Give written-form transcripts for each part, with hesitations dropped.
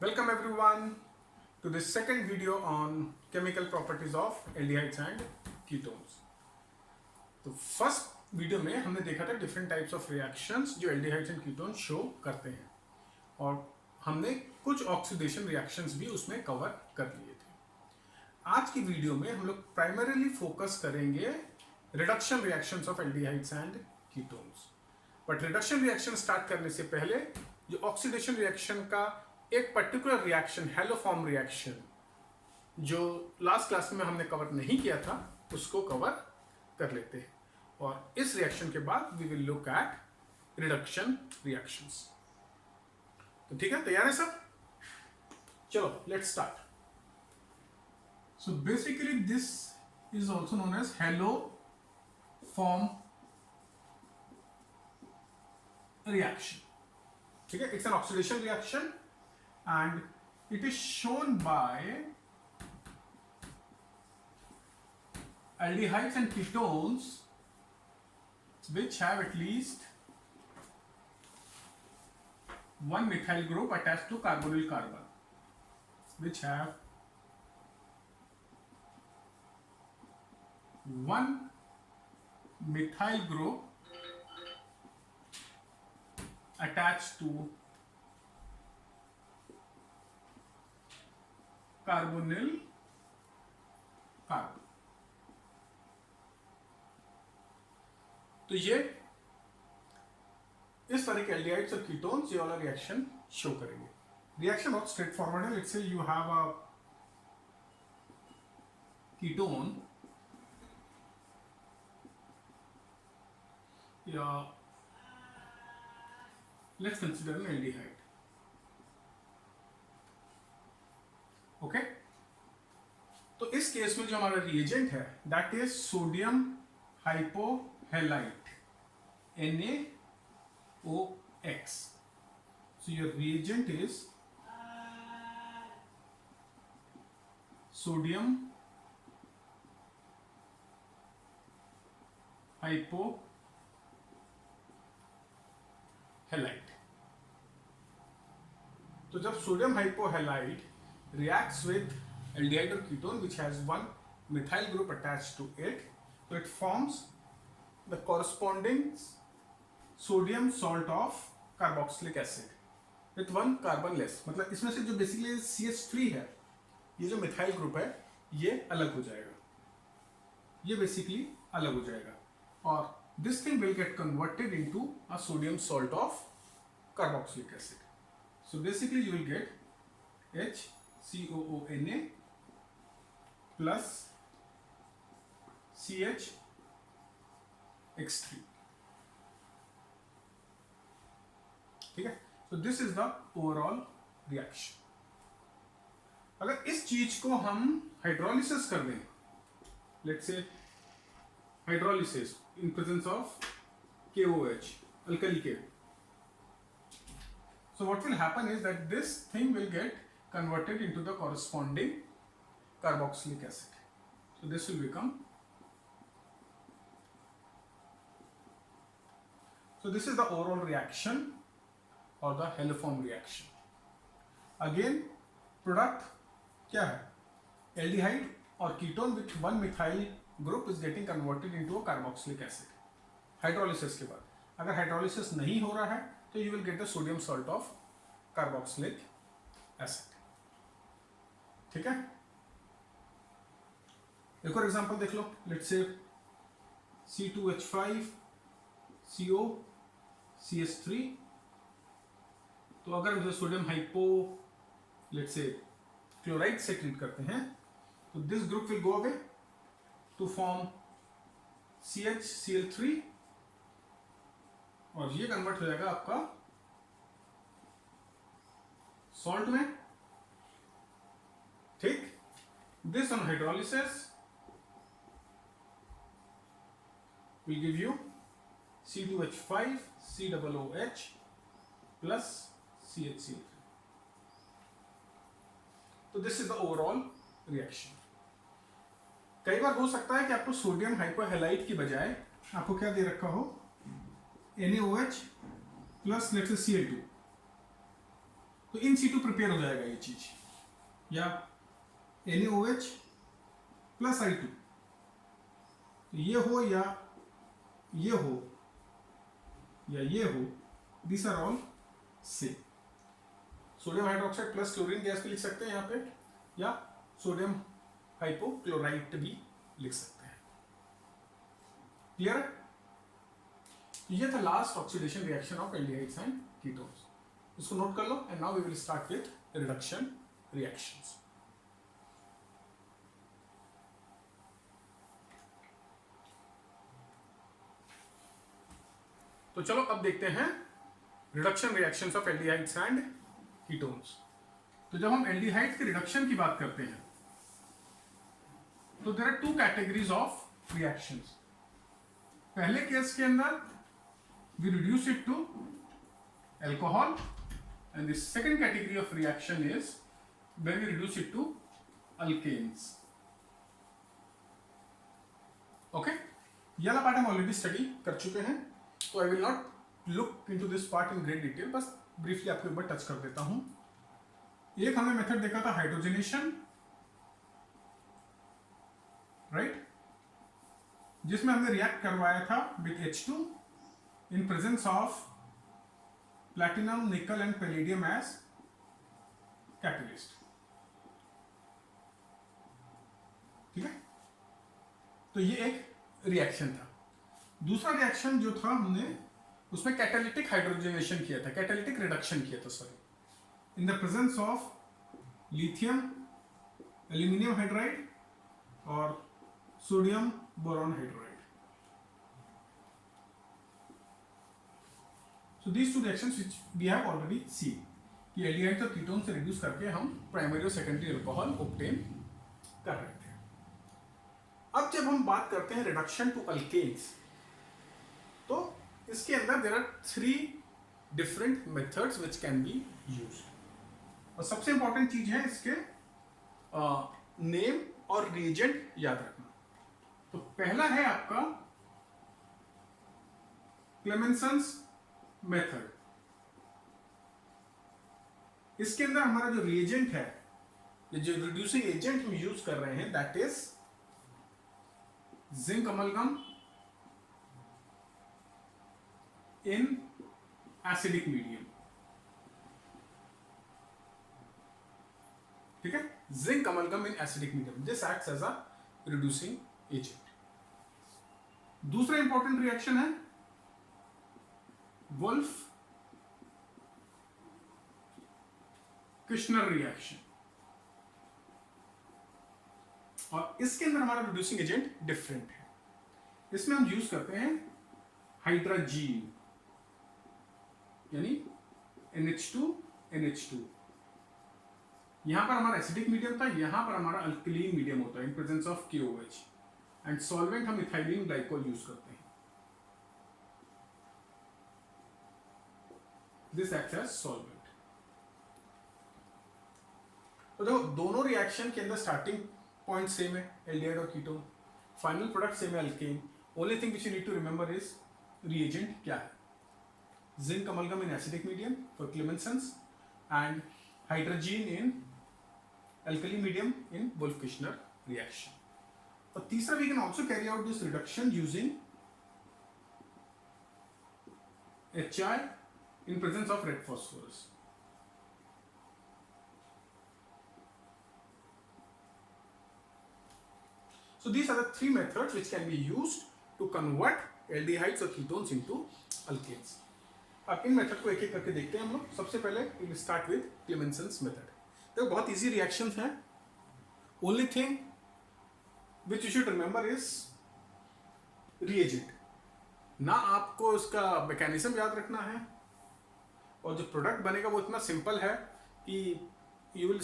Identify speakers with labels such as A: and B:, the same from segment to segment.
A: Welcome everyone to this second video on chemical properties of aldehydes and ketones. तो first video में हमने देखा था डिफरेंट टाइप्स ऑफ रिएक्शंस जो aldehydes and ketone show करते हैं और हमने कुछ ऑक्सीडेशन रिएक्शंस भी उसमें कवर कर लिए थे। आज की वीडियो में हम लोग प्राइमरीली फोकस करेंगे reduction reactions of aldehydes and ketones. But reduction reaction start करने से पहले जो ऑक्सीडेशन रिएक्शन का एक पर्टिकुलर रिएक्शन हैलोफॉर्म रिएक्शन जो लास्ट क्लास में हमने कवर नहीं किया था उसको कवर कर लेते हैं और इस रिएक्शन के बाद we will look at reduction reactions. तो ठीक है, तैयार है सब? चलो let's start. So basically this is also known as haloform reaction. ठीक है, it's an oxidation reaction and it is shown by aldehydes and ketones which have at least one methyl group attached to carbonyl carbon, which have one methyl group attached to carbonyl carbon. तो ये इस तरह के aldehydes और ketones ये वाला reaction show करेंगे। Reaction बहुत स्ट्रेट फॉरवर्ड है। Let's say you have a ketone या let's consider an aldehyde. Okay, तो इस केस में जो हमारा रिएजेंट है that is sodium hypohalite NaOX। So your reagent is sodium hypohalite. तो जब sodium hypohalite reacts with aldehyde or ketone which has one methyl group attached to it, so it forms the corresponding sodium salt of carboxylic acid with one carbon less। मतलब इसमें से जो basically CH3 है, ये जो methyl group है ये अलग हो जाएगा, ये बेसिकली अलग हो जाएगा और this thing will get converted into a sodium salt of carboxylic acid। So basically you will get HCOONA plus CHX3। ठीक है, so this is the overall reaction। अगर इस चीज को हम हाइड्रोलिसिस कर दें, let's say hydrolysis in presence of KOH alkali K, so what will happen is that this thing will get converted into the corresponding carboxylic acid। So this will become, so this is the overall reaction or the haloform reaction। Again product क्या है? Aldehyde or ketone with one methyl group is getting converted into a carboxylic acid hydrolysis के बाद। अगर hydrolysis नहीं हो रहा है तो you will get the sodium salt of carboxylic acid। ठीक है, एक और एग्जांपल देख लो। Let's say C2H5CO CH3। तो अगर मुझे sodium hypo let's say chloride से ट्रीट करते हैं तो this group will go away to form CHCl3 और ये कन्वर्ट हो जाएगा आपका सॉल्ट में। ठीक, this on hydrolysis will give you C2H5 COOH plus CHCl3। तो this is the overall reaction। कई बार हो सकता है कि आपको सोडियम हाइपोहेलाइट की बजाय आपको क्या दे रखा हो, NaOH plus let's say Cl2। तो तो इन सीटू प्रिपेयर हो जाएगा ये चीज, या NaOH प्लस I2, ये हो या ये हो या ये हो, this are all same. Sodium hydroxide plus chlorine gas भी लिख सकते हैं यहाँ पे, या सोडियम हाइपोक्लोराइट भी लिख सकते हैं। क्लियर है? ये था last oxidation reaction of aldehydes and ketones. इसको नोट कर लो। And now we will start with reduction reactions. तो चलो अब देखते हैं reduction reactions of aldehydes and ketones. तो जब हम एल्डिहाइड के रिडक्शन की बात करते हैं तो there are two categories of reactions. पहले केस के अंदर we reduce it to alcohol, and the second category of reaction is when we reduce it to alkanes. Okay, ये वाला पार्ट हम ऑलरेडी स्टडी कर चुके हैं, तो I will not look into this part in great detail, बस briefly आपको एक बार टच कर देता हूं। एक हमने मेथड देखा था हाइड्रोजनेशन, राइट, जिसमें हमने रिएक्ट करवाया था with H2 in presence of platinum, nickel and palladium as catalyst. ठीक है, तो ये एक रिएक्शन था। दूसरा रिएक्शन जो था हमने उसमें कैटालिटिक हाइड्रोजनेशन किया था, कैटालिटिक रिडक्शन किया था, sorry, in the presence of lithium, aluminium hydride और sodium boron hydride. So these two reactions which we have already seen कि एल्डिहाइड्स और कीटोन से रिड्यूस करके हम प्राइमरी और सेकेंडरी अल्कोहल ऑब्टेन कर रहे थे। अब जब हम बात करते हैं रिडक्शन टू अल्केन्स, तो इसके अंदर there are 3 different methods which can be used. और सबसे इंपॉर्टेंट चीज है इसके नेम और रिएजेंट याद रखना। तो पहला है आपका क्लेमेंसन्स मेथड। इसके अंदर हमारा जो रिएजेंट है, ये जो रिड्यूसिंग एजेंट हम यूज कर रहे हैं, that is zinc amalgam in acidic medium. ठीक है, zinc amalgam in acidic medium, this acts as a reducing agent. दूसरा इंपॉर्टेंट रिएक्शन है वुल्फ किश्नर रिएक्शन, और इसके अंदर हमारा रिड्यूसिंग एजेंट डिफरेंट है। इसमें हम यूज करते हैं हाइड्रोजीन, यानी NH2NH2। यहां पर हमारा एसिडिक मीडियम था, यहां पर हमारा अल्कलीन मीडियम होता है in presence of KOH, and solvent हम इथाइलिन ग्लाइकोल यूज करते हैं। This acts as solvent. तो देखो दोनों रिएक्शन के अंदर स्टार्टिंग पॉइंट सेम है, एल्डिहाइड और कीटोन, फाइनल प्रोडक्ट सेम है, alkane. Only thing which you need to remember is reagent क्या है। Zinc amalgam in acidic medium for Clemmensen's and hydrazine in alkali medium in Wolff Kishner reaction. और तीसरा, we can also carry out this reduction using HI in presence of red phosphorus. So these are the 3 methods which can be used to convert aldehydes or ketones into alkanes. अब इन method को एक एक करके देखते हैं हम लोग। सबसे पहले we will start with Clemenson's method। देखो बहुत इजी रिएक्शंस हैं। Only thing which you should remember is reagent। ना आपको उसका मैकेनिज्म याद रखना है, और जो प्रोडक्ट बनेगा वो इतना सिंपल है कि यू विल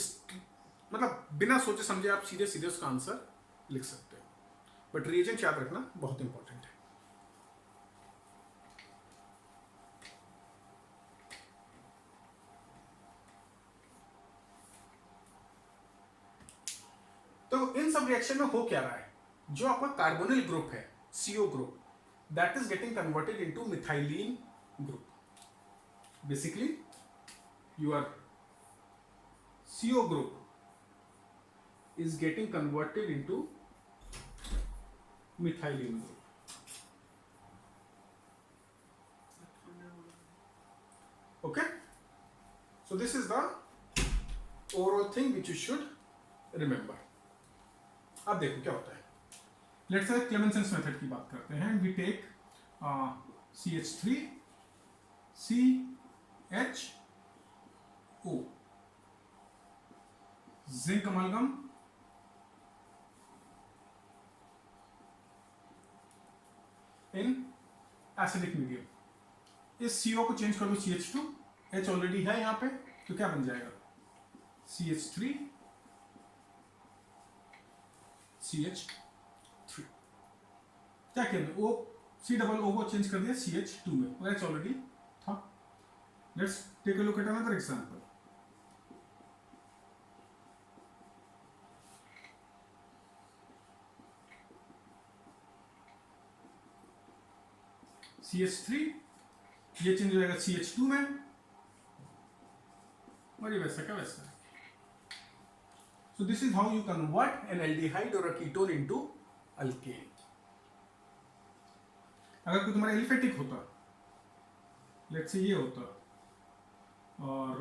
A: मतलब बिना सोचे समझे आप सीधे सीधे उसका आंसर लिख सकते हो, बट रिएजेंट याद रखना बहुत इंपॉर्टेंट है। तो इन सब रिएक्शन में हो क्या रहा है, जो आपका कार्बोनिल ग्रुप है CO group, that is getting converted into methylene group. Basically, you are CO group is getting converted into methylene group. Okay, so this is the overall thing which you should remember. अब देखो क्या होता है. Let's say Clemenson's method की बात करते हैं. We take CH3 CHO zinc amalgam in acidic medium. इस CO को चेंज कर दो CH2, H ऑलरेडी है यहाँ पे, तो क्या बन जाएगा CH3 CH3. क्या किया O C-double-O को चेंज कर दिया CH2 में, और H ऑलरेडी था. Let's take a look at another example. CH3 ये चेंज हो जाएगा CH2 में, और ये वैसा का वैसा. So this is how you convert an aldehyde or a ketone into alkane. अगर कोई तुम्हारा एलिफेटिक होता, लेट्स से ये होता, और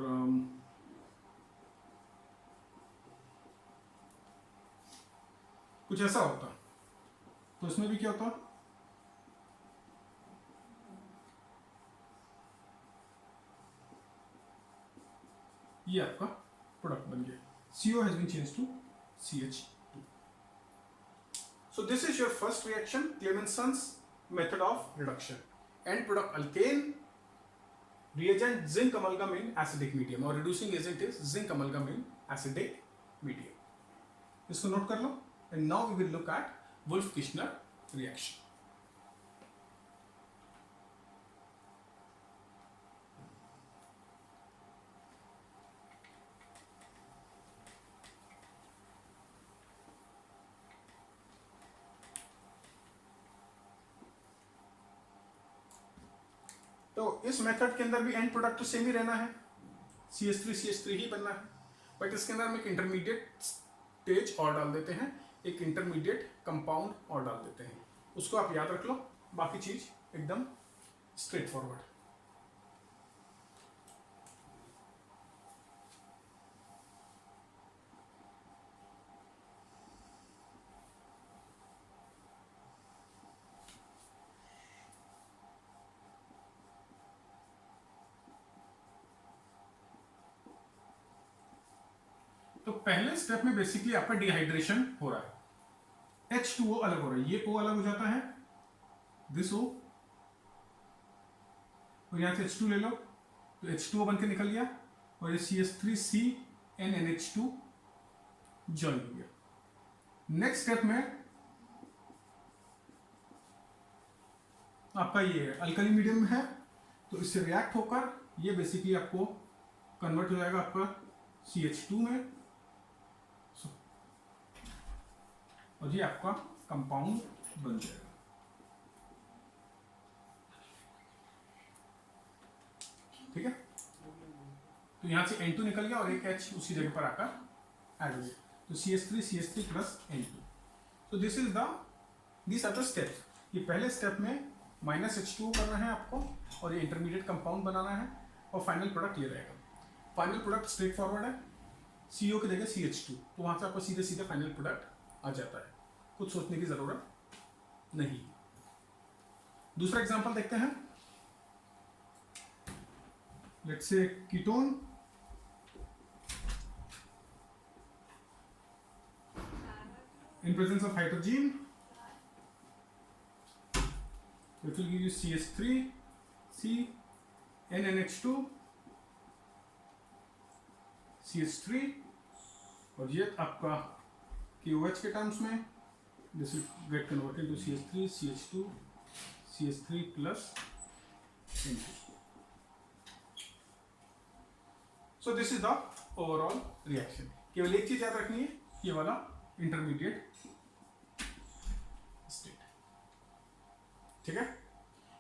A: कुछ ऐसा होता, तो इसमें भी क्या होता, ये आपका प्रोडक्ट बन गया. CO has been changed to CH2. So this is your first reaction, Clemenson's method of reduction. End product alkane, reagent zinc amalgam in acidic medium, और reducing agent is zinc amalgam in acidic medium. इसको note कर लो. And now we will look at Wolff-Kishner reaction. तो इस method के अंदर भी and product तो same ही रहना है, CH3 ही बनना है, बट इसके अंदर हम एक इंटरमीडिएट स्टेज और डाल देते हैं, एक इंटरमीडिएट कंपाउंड और डाल देते हैं. उसको आप याद रख लो, बाकी चीज एकदम स्ट्रेट फॉरवर्ड. तो पहले स्टेप में बेसिकली आपका डिहाइड्रेशन हो रहा है. H2O अलग हो रहा है, ये O अलग हो जाता है, दिस O, और यहां से H2 ले लो, तो H2O बन के निकल गया, और ये CH3CnNH2 ज्वाइन हो गया. नेक्स्ट स्टेप में आपका ये अल्कली मीडियम है, तो इससे रिएक्ट होकर ये बेसिकली आपको कन्वर्ट हो जाएगा आपका CH2 में, और ये आपका कंपाउंड बन जाएगा. ठीक है, तो यहां से N2 निकल गया और एक H उसी जगह पर आकर ऐड हो गया, तो CH3 प्लस N2. तो this is this are the steps. ये पहले स्टेप में -H2O करना है आपको, और ये इंटरमीडिएट कंपाउंड बनाना है, और फाइनल प्रोडक्ट ये रहेगा. फाइनल प्रोडक्ट स्ट्रेट फॉरवर्ड है, CO की जगह CH2, तो वहां से आपको सीधे सीधे फाइनल प्रोडक्ट आ जाता है, कुछ सोचने की जरूरत नहीं. दूसरा एग्जांपल देखते हैं. Let's say ketone, in presence of hydrogen, it will give you CH3 CnNH2 CH3, और ये आपका KOH के टर्म्स में this will get converted to CH3 CH2 CH3 plus N2. So this is the overall reaction. केवल एक चीज याद रखनी है, ये वाला इंटरमीडिएट स्टेट. ठीक है,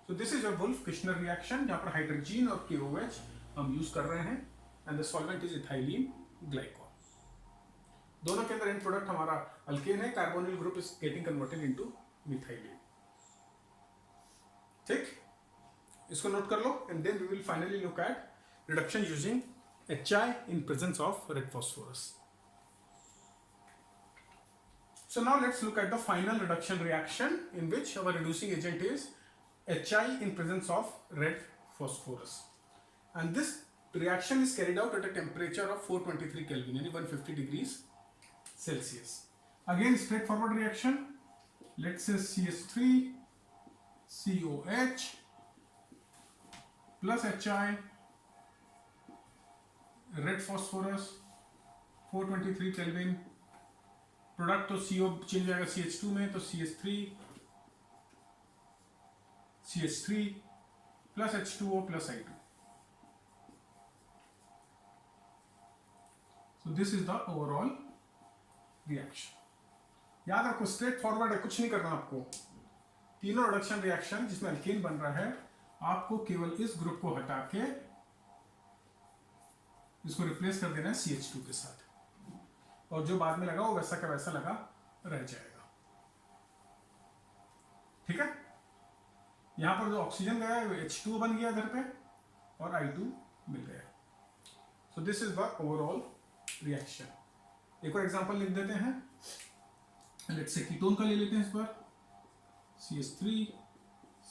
A: सो this is your wolf-Kishner reaction, जहां पर हाइड्रोजन और KOH हम यूज कर रहे हैं, and the solvent is ethylene glycol. दोनों के अंदर एंड प्रोडक्ट हमारा अल्केन है, carbonyl group is getting converted into methylene. ठीक, इसको नोट कर लो and then we will finally look at reduction using HI in presence of red phosphorus. So now let's look at the final reduction reaction in which our reducing agent is HI in presence of red phosphorus, and this reaction is carried out at a temperature of 423 Kelvin, यानी 150 degrees Celsius. Again straightforward reaction. Let's say CH3 COH plus HI, red phosphorus 423 kelvin, product तो CO change जाएगा CH2 में, तो CH3 plus H2O plus I2. So this is the overall reaction. याद रखो straight forward है, कुछ नहीं करना आपको। तीनों रिडक्शन रिएक्शन जिसमें अल्केन बन रहा है, आपको केवल इस ग्रुप को हटा के इसको रिप्लेस कर देना है CH2 के साथ, और जो बाद में लगा वो वैसा का वैसा लगा रह जाएगा। ठीक है, यहां पर जो ऑक्सीजन गया है वो H2O बन गया इधर पे, और I2 मिल गया। सो this is the overall reaction. एक और एग्जांपल लिख देते हैं, लेट्स से कीटोन का ले लेते हैं इस बार, CH3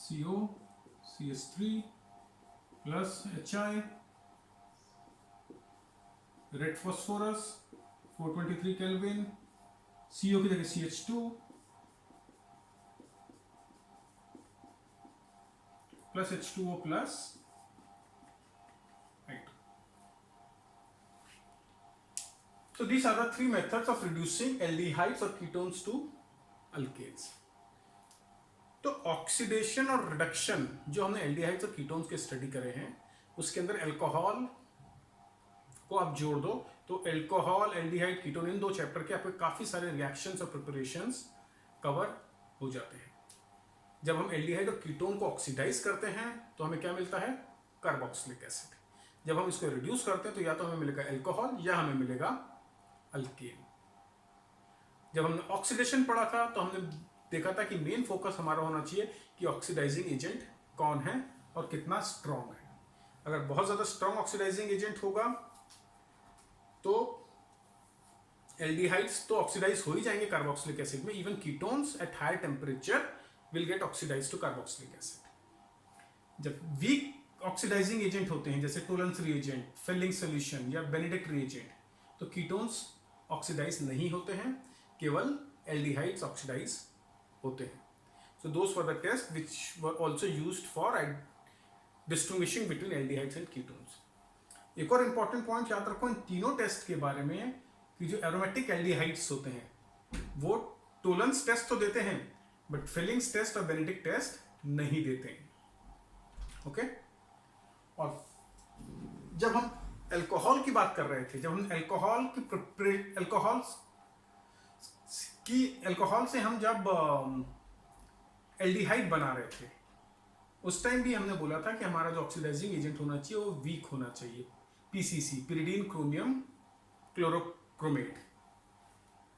A: CO CH3 plus HI, red phosphorus 423 kelvin, CO की जगह CH2 plus H2O plus I2. So these are the three methods of reducing aldehydes or ketones to alkanes. तो ऑक्सीडेशन और reduction जो हमने एल्डिहाइड्स और कीटोन्स के study करे हैं, उसके अंदर अल्कोहल को आप जोड़ दो तो अल्कोहल, एल्डिहाइड, कीटोन, इन दो चैप्टर के आपके काफी सारे रिएक्शंस और प्रिपरेशंस कवर हो जाते हैं। जब हम एल्डिहाइड और कीटोन को ऑक्सीडाइज करते हैं तो हमें क्या मिलता है? Carboxylic acid. जब हम इसको रिड्यूस करते हैं तो या तो हमें मिलेगा अल्कोहल या हमें मिलेगा अल्केन। जब हमने ऑक्सीडेशन पढ़ा था तो हमने देखा था कि मेन फोकस हमारा होना चाहिए कि ऑक्सीडाइजिंग एजेंट कौन है और कितना स्ट्रॉन्ग है। अगर बहुत ज्यादा स्ट्रॉन्ग ऑक्सीडाइजिंग एजेंट होगा तो एल्डिहाइड्स तो ऑक्सीडाइज हो ही जाएंगे कार्बोक्सिलिक एसिड में। Even ketones at higher temperature will get oxidise to carboxylic acid. जब वीक ऑक्सीडाइजिंग एजेंट होते हैं जैसे टोलेंस रिएजेंट, फिलिंग सोल्यूशन या बेनेडिक्ट रिएजेंट, तो कीटोन्स ऑक्सीडाइज नहीं होते हैं, केवल एल्डिहाइड्स ऑक्सीडाइज होते हैं। So those were the test which were also used for distinguishing between aldehydes and ketones. एक और इंपॉर्टेंट पॉइंट याद रखो इन तीनों टेस्ट के बारे में कि जो एरोमेटिक एल्डिहाइड्स होते हैं वो टोलेंस टेस्ट तो देते हैं बट फिलिंग्स टेस्ट और बेनेडिक्ट टेस्ट नहीं देते हैं। ओके, और जब हम अल्कोहल की बात कर रहे थे, जब हम अल्कोहल से हम जब एल्डिहाइड बना रहे थे उस टाइम भी हमने बोला था कि हमारा जो ऑक्सीडाइजिंग एजेंट होना चाहिए वो वीक होना चाहिए, PCC, पिरिडीन क्रोमियम क्लोरोक्रोमेट।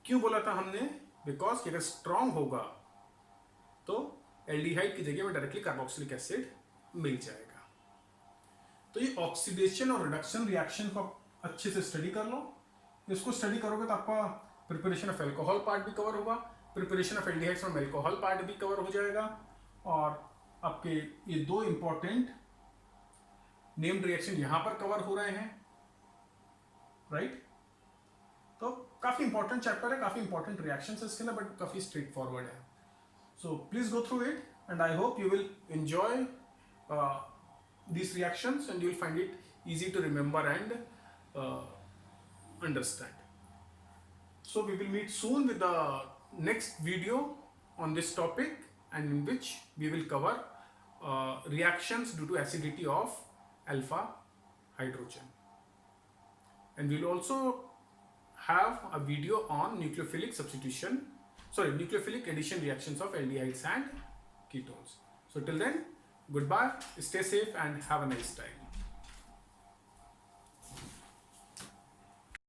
A: क्यों बोला था हमने? बिकॉज अगर स्ट्रॉन्ग होगा तो एल्डिहाइड की जगह में डायरेक्टली कार्बोक्सिलिक एसिड मिल जाएगा। तो ये ऑक्सीडेशन और रिडक्शन रिएक्शन को अच्छे से स्टडी कर लो। इसको स्टडी करोगे तो आपका प्रिपरेशन ऑफ अल्कोहल पार्ट भी कवर होगा, preparation of aldehydes from alcohol part भी कवर हो जाएगा, और आपके ये दो इंपॉर्टेंट नेम्ड रिएक्शन यहां पर कवर हो रहे हैं, राइट? तो काफी इंपॉर्टेंट चैप्टर है, काफी इंपॉर्टेंट रिएक्शंस है इसके अंदर, बट काफी स्ट्रेट फॉरवर्ड है। So please go through it and I hope you will enjoy these reactions and you will find it easy to remember and understand. So we will meet soon with the next video on this topic, and in which we will cover reactions due to acidity of alpha hydrogen, and we will also have a video on nucleophilic addition reactions of aldehydes and ketones. So till then, goodbye, stay safe and have a nice time.